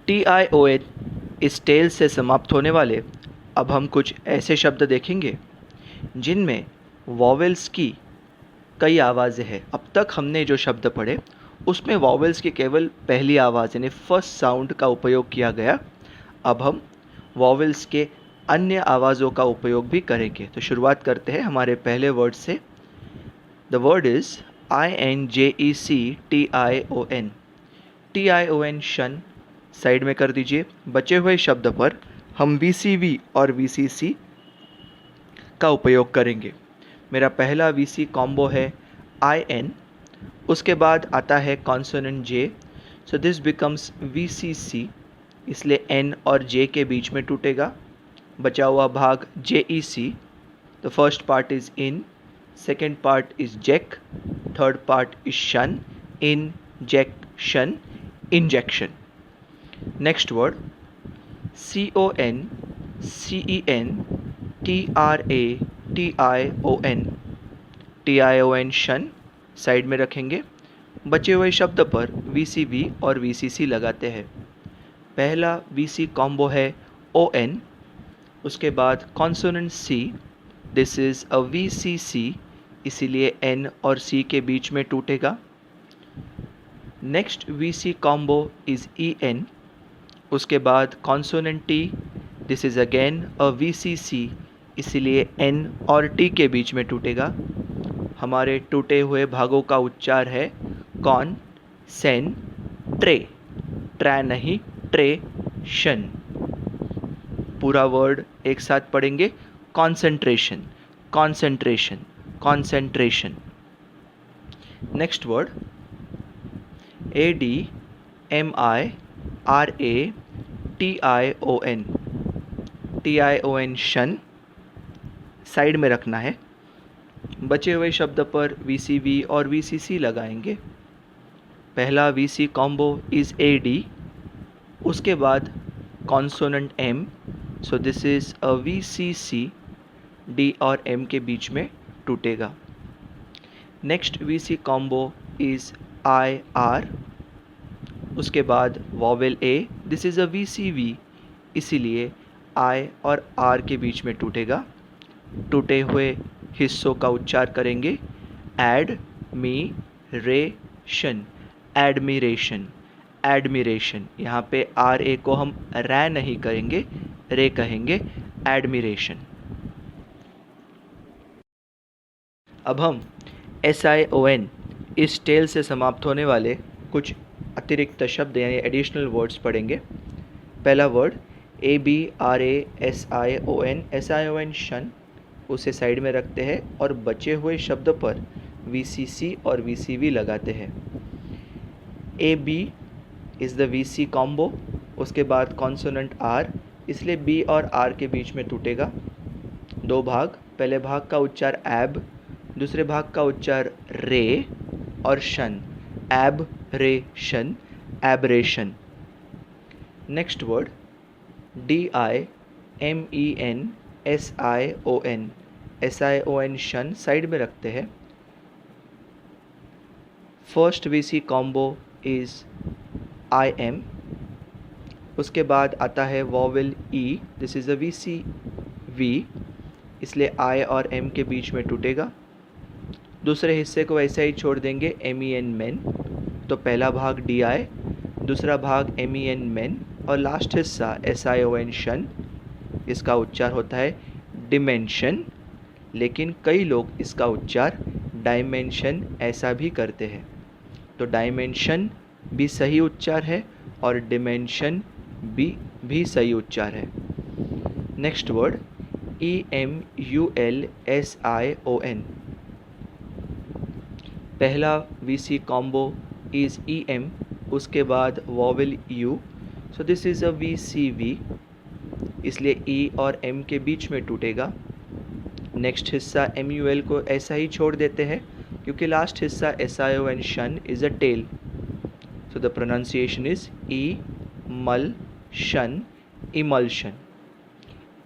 TION इस tell से समाप्त होने वाले अब हम कुछ ऐसे शब्द देखेंगे जिनमें वॉवेल्स की कई आवाज़ें हैं। अब तक हमने जो शब्द पढ़े उसमें वॉवेल्स की केवल पहली आवाज़ यानी फर्स्ट साउंड का उपयोग किया गया। अब हम वॉवेल्स के अन्य आवाज़ों का उपयोग भी करेंगे। तो शुरुआत करते हैं हमारे पहले वर्ड से। The word is INJECTION। TION shun side में कर दीजिए। बचे हुए शब्द पर हम VCV और VCC का उपयोग करेंगे। मेरा पहला VC कॉम्बो है IN, उसके बाद आता है consonant J, so this becomes VCC, इसलिए N और J के बीच में टूटेगा। बचा हुआ भाग JEC। The first part is in, second part is jack, third part is shun, injection, injection. Next word CON CEN TRATION। TION shun side में रखेंगे। बचे हुए शब्द पर VCV और VCC लगाते हैं। पहला VC कॉम्बो है ON, उसके बाद consonant C, this is a VCC, इसीलिए N और C के बीच में टूटेगा। Next VC combo is EN, उसके बाद consonant T, this is again a VCC, इसीलिए N और T के बीच में टूटेगा। हमारे टूटे हुए भागों का उच्चार है कॉन सेन ट्रे, ट्रै नहीं ट्रे शन। पूरा वर्ड एक साथ पढ़ेंगे। Concentration, concentration, concentration. Next word ADMIRATION। TION shun side में रखना है। बचे हुए शब्द पर VCV और VCC लगाएंगे। पहला VC कॉम्बो इज़ AD, उसके बाद consonant M, so this is a VCC, D और M के बीच में टूटेगा। Next VC combo is IR, उसके बाद vowel A, this is a VCV, इसीलिए I और R के बीच में टूटेगा। टूटे हुए हिस्सों का उच्चार करेंगे एडमिरेशन, एडमिरेशन, एडमिरेशन। यहाँ पे RA को हम रै नहीं करेंगे, रे कहेंगे, एडमिरेशन। अब हम SION इस टेल से समाप्त होने वाले कुछ अतिरिक्त शब्द यानी एडिशनल वर्ड्स पढ़ेंगे। पहला वर्ड ABRASION, SION शन, उसे साइड में रखते हैं और बचे हुए शब्द पर VCC और VCV लगाते हैं। AB is the VC combo, उसके बाद कॉन्सोनेंट R, इसलिए B और R के बीच में टूटेगा। दो भाग, पहले भाग का उच्चार एब, दूसरे भाग का उच्चार रे और शन, aberration, aberration. Next word DIMENSION, SION शन साइड में रखते हैं। First VC combo is IM, उसके बाद आता है vowel E, this is a VCV, इसलिए I और M के बीच में टूटेगा। दूसरे हिस्से को ऐसा ही छोड़ देंगे MEN मेन। तो पहला भाग DI, दूसरा भाग MEN मेन और लास्ट हिस्सा SION शन, इसका उच्चार होता है डिमेंशन, लेकिन कई लोग इसका उच्चार डायमेंशन ऐसा भी करते हैं। तो डायमेंशन भी सही उच्चार है और डिमेंशन भी सही उच्चार है। नेक्स्ट वर्ड EMULSION, पहला VC कॉम्बो इज़ EM, उसके बाद vowel U, so this is a VCV, इसलिए E और M के बीच में टूटेगा। नेक्स्ट हिस्सा MUL को ऐसा ही छोड़ देते हैं क्योंकि लास्ट हिस्सा SION shun is a tail, so the pronunciation is emulsion, emulsion.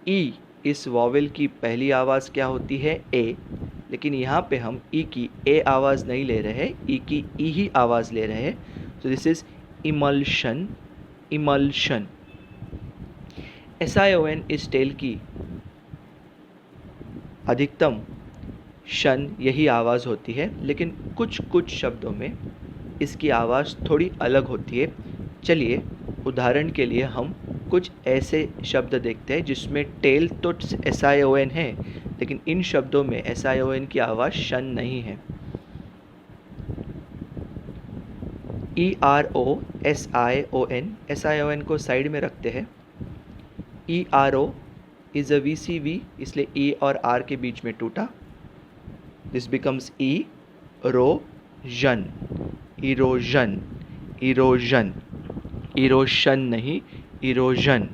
E इस वॉवेल की पहली आवाज़ क्या होती है A, लेकिन यहाँ पे हम E की A आवाज़ नहीं ले रहे हैं, E की E ही आवाज़ ले रहे हैं। So this is emulsion, emulsion. SION इस टेल की अधिकतम शन यही आवाज़ होती है, लेकिन कुछ शब्दों में इसकी आवाज़ थोड़ी अलग होती है। चलिए उदाहरण के लिए हम कुछ ऐसे शब्द देखते हैं जिसमें टेल तो SION है, लेकिन इन शब्दों में SION की आवाज़ शन नहीं है। ERO SION, SION को साइड में रखते हैं। ERO इज़ अ VCV, इसलिए E और R के बीच में टूटा। This becomes erosion, erosion, erosion, erosion नहीं, इरोजन।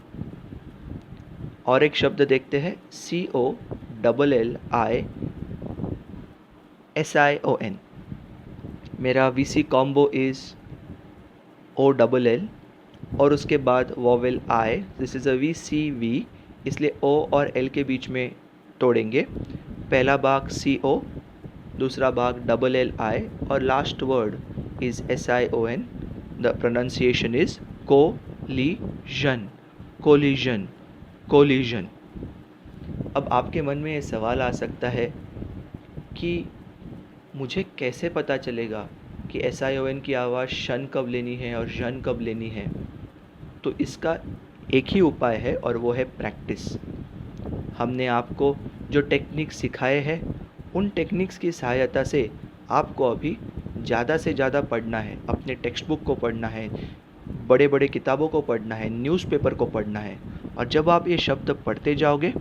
और एक शब्द देखते हैं COLLISION। मेरा VC कॉम्बो इज़ OLL और उसके बाद vowel I। This is a VCV, इसलिए O और L के बीच में तोड़ेंगे। पहला भाग CO, दूसरा भाग LLI और last word is SION। The pronunciation is collision, collision, collision. अब आपके मन में ये सवाल आ सकता है कि मुझे कैसे पता चलेगा कि SION की आवाज़ शन कब लेनी है और जन कब लेनी है। तो इसका एक ही उपाय है और वो है प्रैक्टिस। हमने आपको जो टेक्निक सिखाए हैं उन टेक्निक्स की सहायता से आपको अभी ज़्यादा से ज़्यादा पढ़ना है। अपने टेक्स्ट बुक को पढ़ना है, बड़े बड़े किताबों को पढ़ना है, न्यूज़पेपर को पढ़ना है। और जब आप ये शब्द पढ़ते जाओगे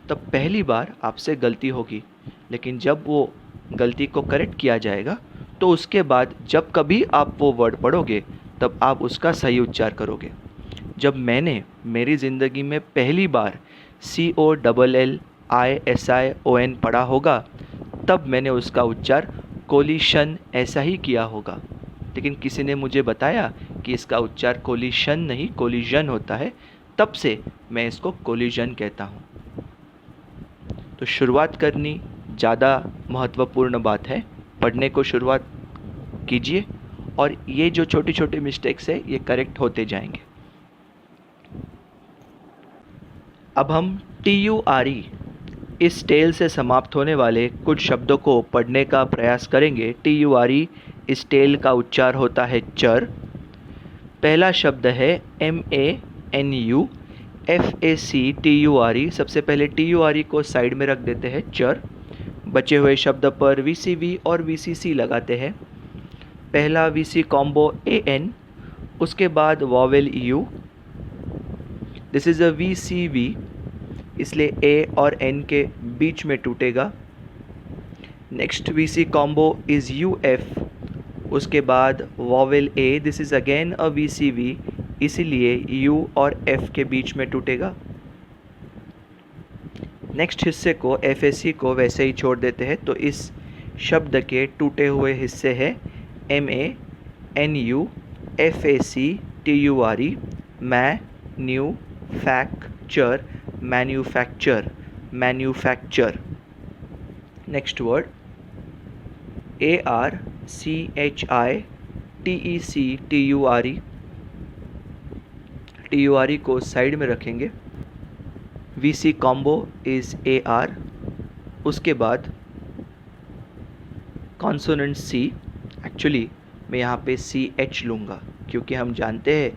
तब पहली बार आपसे गलती होगी, लेकिन जब वो गलती को करेक्ट किया जाएगा तो उसके बाद जब कभी आप वो वर्ड पढ़ोगे तब आप उसका सही उच्चार करोगे। जब मैंने मेरी ज़िंदगी में पहली बार COLLISION पढ़ा होगा तब मैंने उसका उच्चार कोलिशन ऐसा ही किया होगा, लेकिन किसी ने मुझे बताया कि इसका उच्चार कोलिशन नहीं कोलिजन होता है, तब से मैं इसको कोलिजन कहता हूँ। तो शुरुआत करनी ज़्यादा महत्वपूर्ण बात है। पढ़ने को शुरुआत कीजिए और ये जो छोटी छोटी मिस्टेक्स है ये करेक्ट होते जाएंगे। अब हम TURE इस टेल से समाप्त होने वाले कुछ शब्दों को पढ़ने का प्रयास करेंगे। TURE इस टेल का उच्चार होता है चर। पहला शब्द है MANUFACTURE। सबसे पहले TURE को साइड में रख देते हैं, चर। बचे हुए शब्द पर VCV और VCC लगाते हैं। पहला VC कॉम्बो AN, उसके बाद vowel U। This is a VCV, इसलिए A और N के बीच में टूटेगा। Next VC combo is UF, उसके बाद vowel A। This is again a VCV, इसीलिए U और F के बीच में टूटेगा। नेक्स्ट हिस्से को FAC को वैसे ही छोड़ देते हैं, तो इस शब्द के टूटे हुए हिस्से हैं MANUFACTURE, manufacture, manufacture, manufacture. Next word ARCHITECTURE। TURE को साइड में रखेंगे। VC कॉम्बो इज़ AR, उसके बाद कॉन्सोनेंट C। एक्चुअली मैं यहाँ पे CH लूँगा क्योंकि हम जानते हैं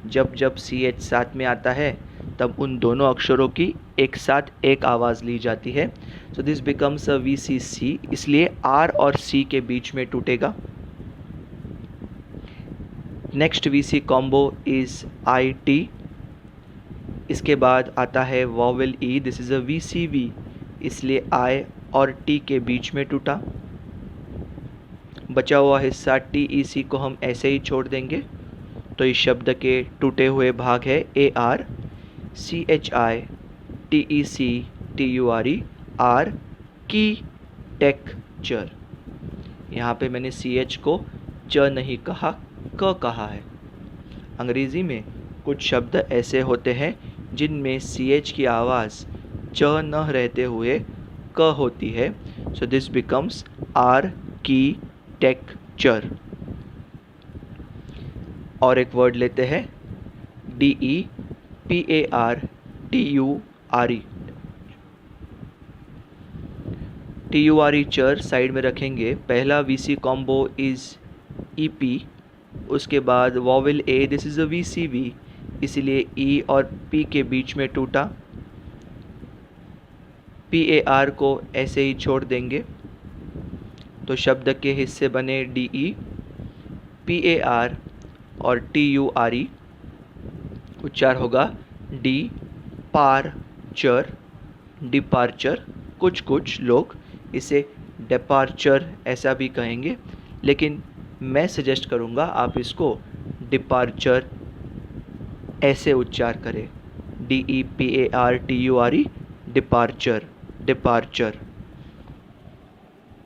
जब जब CH साथ में आता है तब उन दोनों अक्षरों की एक साथ एक आवाज़ ली जाती है। So this becomes a VCC, इसलिए R और C के बीच में टूटेगा। Next VC combo is IT, इसके बाद आता है vowel E। This is a VCV, इसलिए I और T के बीच में टूटा। बचा हुआ हिस्सा TEC को हम ऐसे ही छोड़ देंगे, तो इस शब्द के टूटे हुए भाग है ARCHITECTURE, आर की टेक्चर। यहाँ पे मैंने CH को च नहीं कहा, क कहा है। अंग्रेज़ी में कुछ शब्द ऐसे होते हैं जिनमें CH की आवाज़ च न रहते हुए क होती है। सो दिस बिकम्स आर की टेक्चर। और एक वर्ड लेते हैं DEPARTURE। TURE चर साइड में रखेंगे। पहला VC कॉम्बो इज़ EP, उसके बाद vowel A, this is a VCV, इसलिए E और P के बीच में टूटा। PAR को ऐसे ही छोड़ देंगे, तो शब्द के हिस्से बने DE, PAR और TURE। उच्चार होगा डिपार्चर, डिपार्चर। कुछ लोग इसे डिपार्चर ऐसा भी कहेंगे, लेकिन मैं सजेस्ट करूँगा आप इसको डिपार्चर ऐसे उच्चार करें, DEPARTURE, डिपार्चर, डिपार्चर।